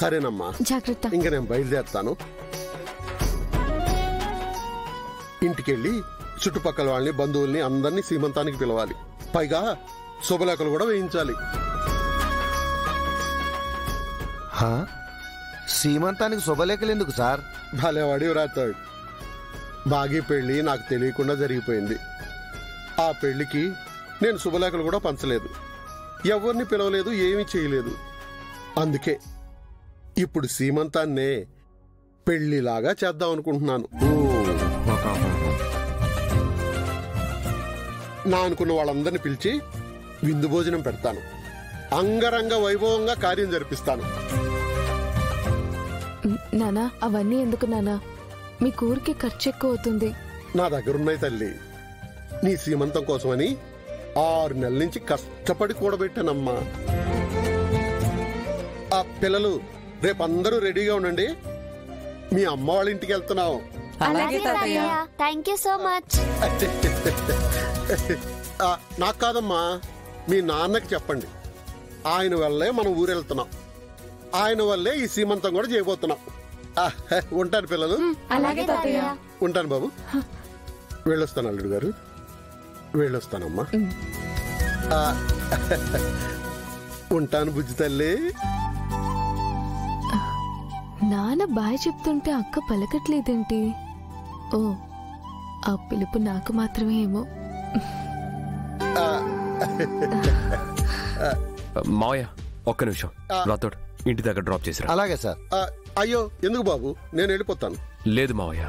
సరేనమ్మా, జాగ్రత్త. ఇంక నేను బయలుదేరుతాను. ఇంటికెళ్ళి చుట్టుపక్కల వాళ్ళని, బంధువుల్ని అందరినీ సీమంతానికి పిలవాలి. పైగా శుభలేఖలు కూడా వేయించాలి. సీమంతానికి శుభలేఖలు ఎందుకు సార్? భలేవాడి రాతాడు. బాగీ పెళ్లి నాకు తెలియకుండా జరిగిపోయింది. ఆ పెళ్లికి నేను శుభలేఖలు కూడా పంచలేదు, ఎవరిని పిలవలేదు, ఏమీ చేయలేదు. అందుకే ఇప్పుడు సీమంతాన్నే పెళ్లిలాగా చేద్దాం అనుకుంటున్నాను. నా అనుకున్న వాళ్ళందరినీ పిలిచి విందు భోజనం పెడతాను. అంగరంగ వైభవంగా కార్యం జరిపిస్తాను. నానా, అవన్నీ ఎందుకు నానా? మీ కూరికి ఖర్చు ఎక్కువ అవుతుంది. నా దగ్గరున్నాయి తల్లి. నీ సీమంతం కోసమని 6 నెలల నుంచి కష్టపడి కూడబెట్టానమ్మా. ఆ పిల్లలు రేపందరూ రెడీగా ఉండండి. మీ అమ్మ వాళ్ళ ఇంటికి వెళ్తున్నావు. నాకు కాదమ్మా, మీ నాన్నకి చెప్పండి. ఆయన వల్లే మనం ఊరెళ్తున్నాం. ఆయన వల్లే ఈ సీమంతం కూడా చేయబోతున్నాం. ఉంటాను పిల్లలు. ఉంటాను బాబు. వెళ్ళొస్తాను అల్లుడు గారు, వెళ్ళొస్తానమ్మా. ఉంటాను బుజ్జి తల్లి. నాన్న బాయ్ చెప్తుంటే అక్క పలకట్లేదేంటి? ఓ, ఆ పిలుపు నాకు మాత్రమే ఏమో. మావయ్య ఒక్క నిమిషం, రాతోడు ఇంటి దగ్గర డ్రాప్ చేసిరా. అలాగే సార్. అయ్యో ఎందుకు బాబు, నేను వెళ్ళిపోతాను. లేదు మావయ్య,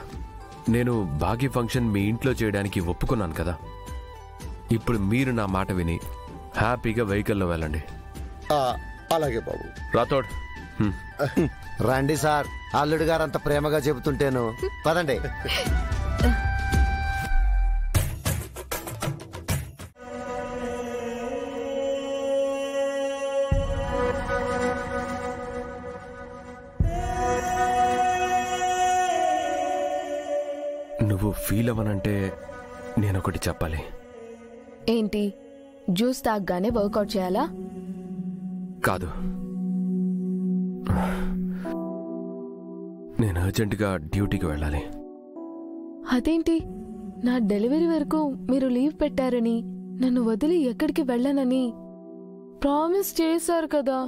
నేను భాగ్య ఫంక్షన్ మీ ఇంట్లో చేయడానికి ఒప్పుకున్నాను కదా. ఇప్పుడు మీరు నా మాట విని హ్యాపీగా వెహికల్లో వెళ్ళండి. అలాగే బాబు. రాతోడ్ రండి సార్, అల్లుడు గారు అంత ప్రేమగా చెబుతుంటేను. పదండి. నువ్వు ఫీల్ అవ్వనంటే నేనొకటి చెప్పాలి. ఏంటి? జ్యూస్ తాగ్గానే వర్కౌట్ చేయాలా? కాదు, నేను అర్జెంటుగా డ్యూటీకి వెళ్ళాలి. అదేంటి? నా డెలివరీ వరకు మీరు లీవ్ పెట్టారని, నన్ను వదిలి ఎక్కడికి వెళ్ళనని ప్రామిస్ చేశారు కదా.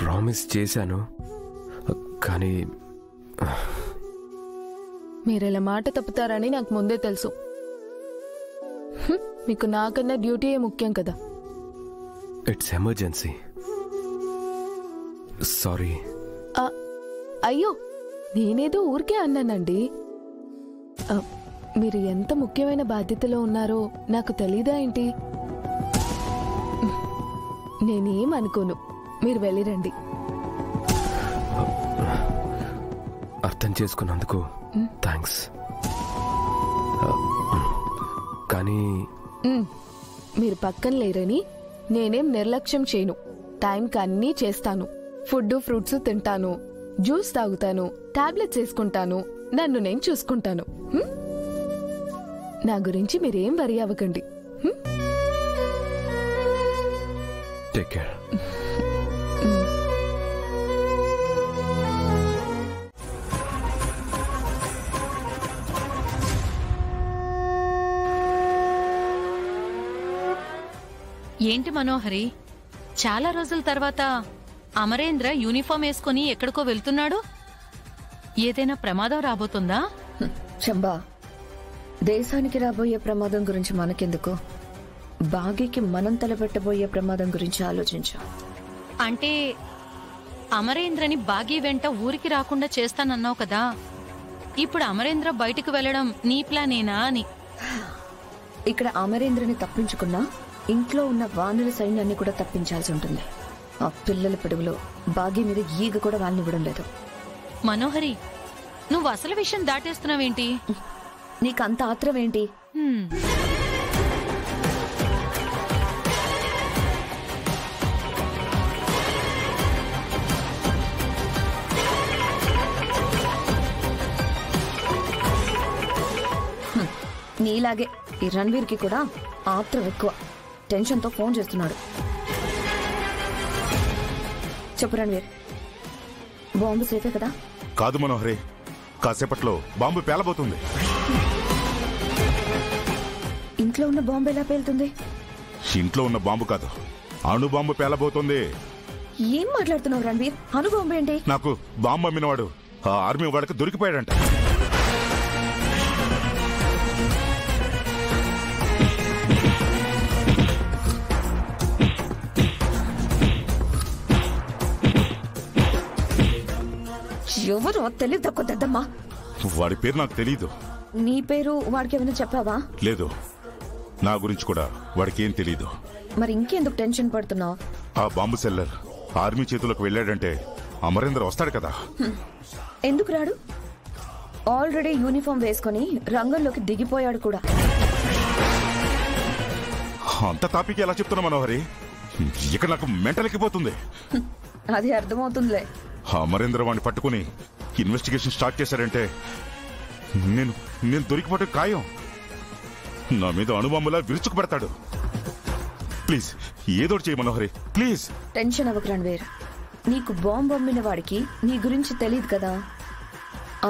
ప్రామిస్ చేశాను, కానీ మీరెలా మాట తప్పుతారని నాకు ముందే తెలుసు. మీకు నాకన్నా డ్యూటీయే ముఖ్యం కదా. It's emergency. సారీ. అయ్యో, నేనేదో ఊరికే అన్నానండి. మీరు ఎంత ముఖ్యమైన బాధ్యతలో ఉన్నారో నాకు తెలీదా ఏంటి? నేనేం అనుకోను, మీరు వెళ్ళిరండి. అర్థం చేసుకున్నందుకు థ్యాంక్స్. కానీ మీరు పక్కన లేరని నేనేం నిర్లక్ష్యం చేయను. టైంకి అన్నీ చేస్తాను. ఫుడ్, ఫ్రూట్స్ తింటాను, జ్యూస్ తాగుతాను, టాబ్లెట్స్ వేసుకుంటాను, నన్ను నేను చూసుకుంటాను. నా గురించి మీరేం వరి అవ్వకండి. Take care. ఏంటి మనోహరి, చాలా రోజుల తర్వాత అమరేంద్ర యూనిఫామ్ వేసుకుని ఎక్కడికో వెళ్తున్నాడు? ఏదైనా ప్రమాదం రాబోతుందా? చంబా, దేశానికి రాబోయే ప్రమాదం గురించి మనకెందుకు? బాగీకి మనం తలపెట్టబోయే ప్రమాదం గురించి ఆలోచించు. అంటే అమరేంద్రని బాగీ వెంట ఊరికి రాకుండా చేస్తానన్నావు కదా. ఇప్పుడు అమరేంద్ర బయటకు వెళ్లడం నీ ప్లానేనా అని. ఇక్కడ అమరేంద్రని తప్పించుకున్నా ఇంట్లో ఉన్న వానర సైన్యాన్ని కూడా తప్పించాల్సి ఉంటుంది. ఆ పిల్లల పిడుగులో బాగీ మీద ఈగ కూడా వాళ్ళనివ్వడం లేదు. మనోహరి, నువ్వు అసలు విషయం దాటేస్తున్నావేంటి? నీకంత ఆత్రం ఏంటి? నీలాగే ఈ రణ్వీర్కి కూడా ఆత్రం ఎక్కువ. టెన్షన్తో ఫోన్ చేస్తున్నాడు. చెప్పు రణ్వీర్, బాంబు సేఫే కదా? కాదు మనోహరి, కాసేపట్లో బాంబు పేలబోతుంది. ఇంట్లో ఉన్న బాంబు ఎలా పేలుతుంది? ఇంట్లో ఉన్న బాంబు కాదు, అణు బాంబు పేలబోతుంది. ఏం మాట్లాడుతున్నావు రణ్వీర్? అణు బాంబు ఏంటి? నాకు బాంబు అమ్మినవాడు ఆ ఆర్మీ వాడికి దొరికిపోయాడంట. ఎవరు తెలియదు తక్కువ దద్దమ్మా. వాడి పేరు నాకు తెలీదు. నీ పేరు వాడికి ఏమైనా చెప్పావా? లేదు, నా గురించి కూడా వాడికి ఏం తెలీదు. మరి ఇంకెందుకు టెన్షన్ పడుతున్నావు? ఆ బాంబు సెల్లర్ ఆర్మీ చేతులకు వెళ్ళాడంటే అమరేంద్ర వస్తాడు కదా. ఎందుకు రాడు? ఆల్రెడీ యూనిఫామ్ వేసుకుని రంగంలోకి దిగిపోయాడు కూడా. అంత టాపిక్ ఎలా చెప్తున్నా మనోహరి? ఇక్కడ నాకు మెంటలెక్కిపోతుంది. అది అర్థమవుతుందిలే. అమరేంద్ర వాడిని పట్టుకుని ఇన్వెస్టిగేషన్ స్టార్ట్ చేశారంటే నేను దొరికిపోతే ఖాయం. నా మీద అణుబాంబులా విరుచుకు పెడతాడు. ప్లీజ్ ఏదోటి చేయి మనోహరి, ప్లీజ్. టెన్షన్ అవ్వకు రణ్వీర్. నీకు బాంబు అమ్మిన వాడికి నీ గురించి తెలియదు కదా.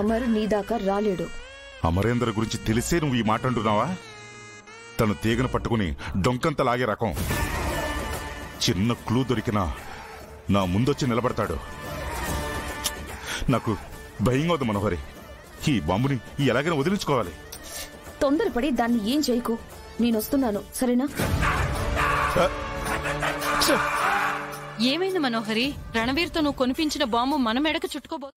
అమర్ నీ దాకా రాలేడు. అమరేంద్ర గురించి తెలిసే నువ్వు ఈ మాట అంటున్నావా? తను తీగను పట్టుకుని డొంకంత లాగే రకం. చిన్న క్లూ దొరికినా నా ముందొచ్చి నిలబడతాడు. నాకు భయంగా ఉంది మనోహరి. ఈ బాంబుని ఎలాగైనా వదిలించుకోవాలి. తొందరపడి దాన్ని ఏం చేయకు. నేనొస్తున్నాను, సరేనా? ఏమైంది మనోహరి? రణవీర్తో నువ్వు కొనిపించిన బాంబు మన మెడకు చుట్టుకోబో.